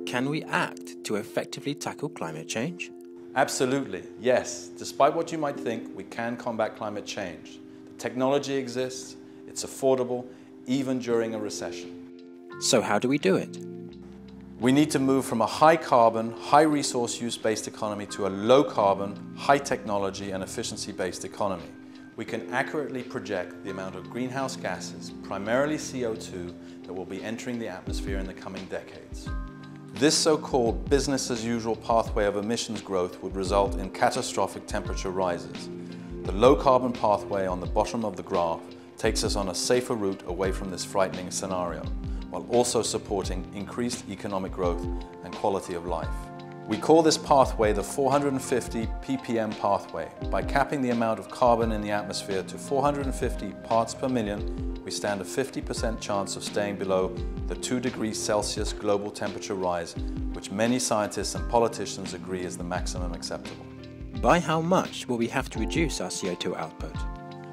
Can we act to effectively tackle climate change? Absolutely, yes. Despite what you might think, we can combat climate change. The technology exists, it's affordable, even during a recession. So how do we do it? We need to move from a high carbon, high resource use based economy to a low carbon, high technology and efficiency based economy. We can accurately project the amount of greenhouse gases, primarily CO2, that will be entering the atmosphere in the coming decades. This so-called business as usual pathway of emissions growth would result in catastrophic temperature rises. The low carbon pathway on the bottom of the graph takes us on a safer route away from this frightening scenario, while also supporting increased economic growth and quality of life. We call this pathway the 450 ppm pathway. By capping the amount of carbon in the atmosphere to 450 parts per million, we stand a 50% chance of staying below the 2 degrees Celsius global temperature rise, which many scientists and politicians agree is the maximum acceptable. By how much will we have to reduce our CO2 output?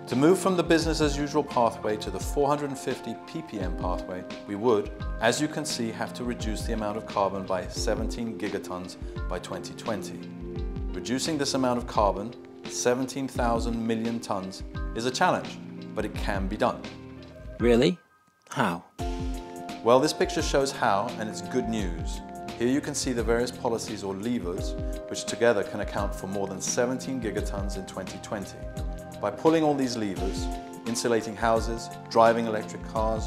To move from the business as usual pathway to the 450 ppm pathway, we would, as you can see, have to reduce the amount of carbon by 17 gigatons by 2020. Reducing this amount of carbon, 17,000 million tons, is a challenge, but it can be done. Really? How? Well, this picture shows how, and it's good news. Here you can see the various policies or levers, which together can account for more than 17 gigatons in 2020. By pulling all these levers, insulating houses, driving electric cars,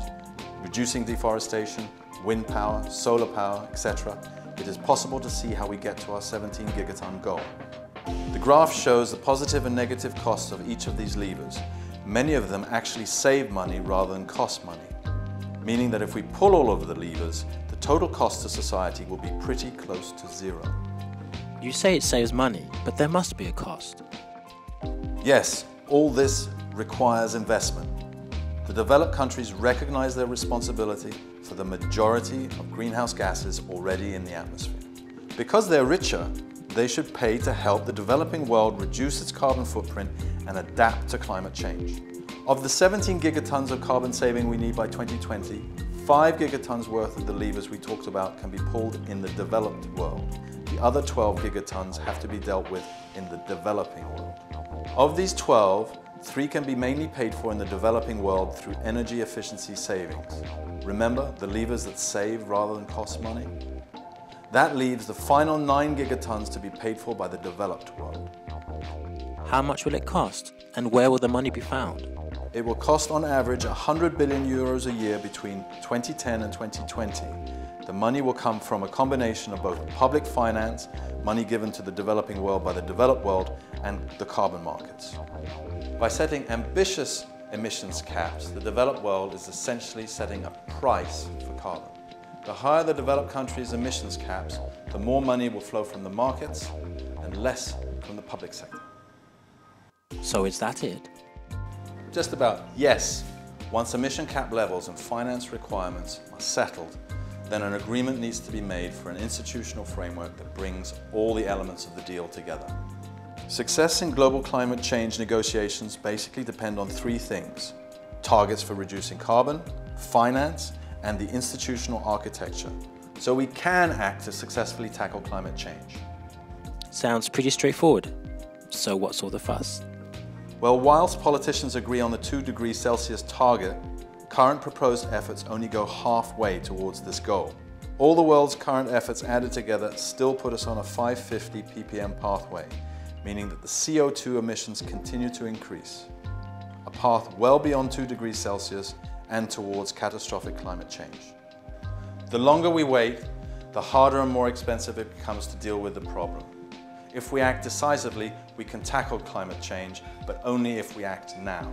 reducing deforestation, wind power, solar power, etc., it is possible to see how we get to our 17 gigaton goal. The graph shows the positive and negative costs of each of these levers. Many of them actually save money rather than cost money, meaning that if we pull all of the levers, the total cost to society will be pretty close to zero. You say it saves money, but there must be a cost. Yes, all this requires investment. The developed countries recognize their responsibility for the majority of greenhouse gases already in the atmosphere. Because they're richer, they should pay to help the developing world reduce its carbon footprint and adapt to climate change. Of the 17 gigatons of carbon saving we need by 2020, 5 gigatons worth of the levers we talked about can be pulled in the developed world. The other 12 gigatons have to be dealt with in the developing world. Of these 12, 3 can be mainly paid for in the developing world through energy efficiency savings. Remember the levers that save rather than cost money? That leaves the final 9 gigatons to be paid for by the developed world. How much will it cost, and where will the money be found? It will cost on average 100 billion euros a year between 2010 and 2020. The money will come from a combination of both public finance, money given to the developing world by the developed world, and the carbon markets. By setting ambitious emissions caps, the developed world is essentially setting a price for carbon. The higher the developed countries' emissions caps, the more money will flow from the markets and less from the public sector. So is that it? Just about, yes. Once emission cap levels and finance requirements are settled, then an agreement needs to be made for an institutional framework that brings all the elements of the deal together. Success in global climate change negotiations basically depend on 3 things: targets for reducing carbon, finance, and the institutional architecture. So we can act to successfully tackle climate change. Sounds pretty straightforward. So what's all the fuss? Well, whilst politicians agree on the 2 degrees Celsius target, current proposed efforts only go halfway towards this goal. All the world's current efforts added together still put us on a 550 ppm pathway, meaning that the CO2 emissions continue to increase, a path well beyond 2 degrees Celsius and towards catastrophic climate change. The longer we wait, the harder and more expensive it becomes to deal with the problem. If we act decisively, we can tackle climate change, but only if we act now.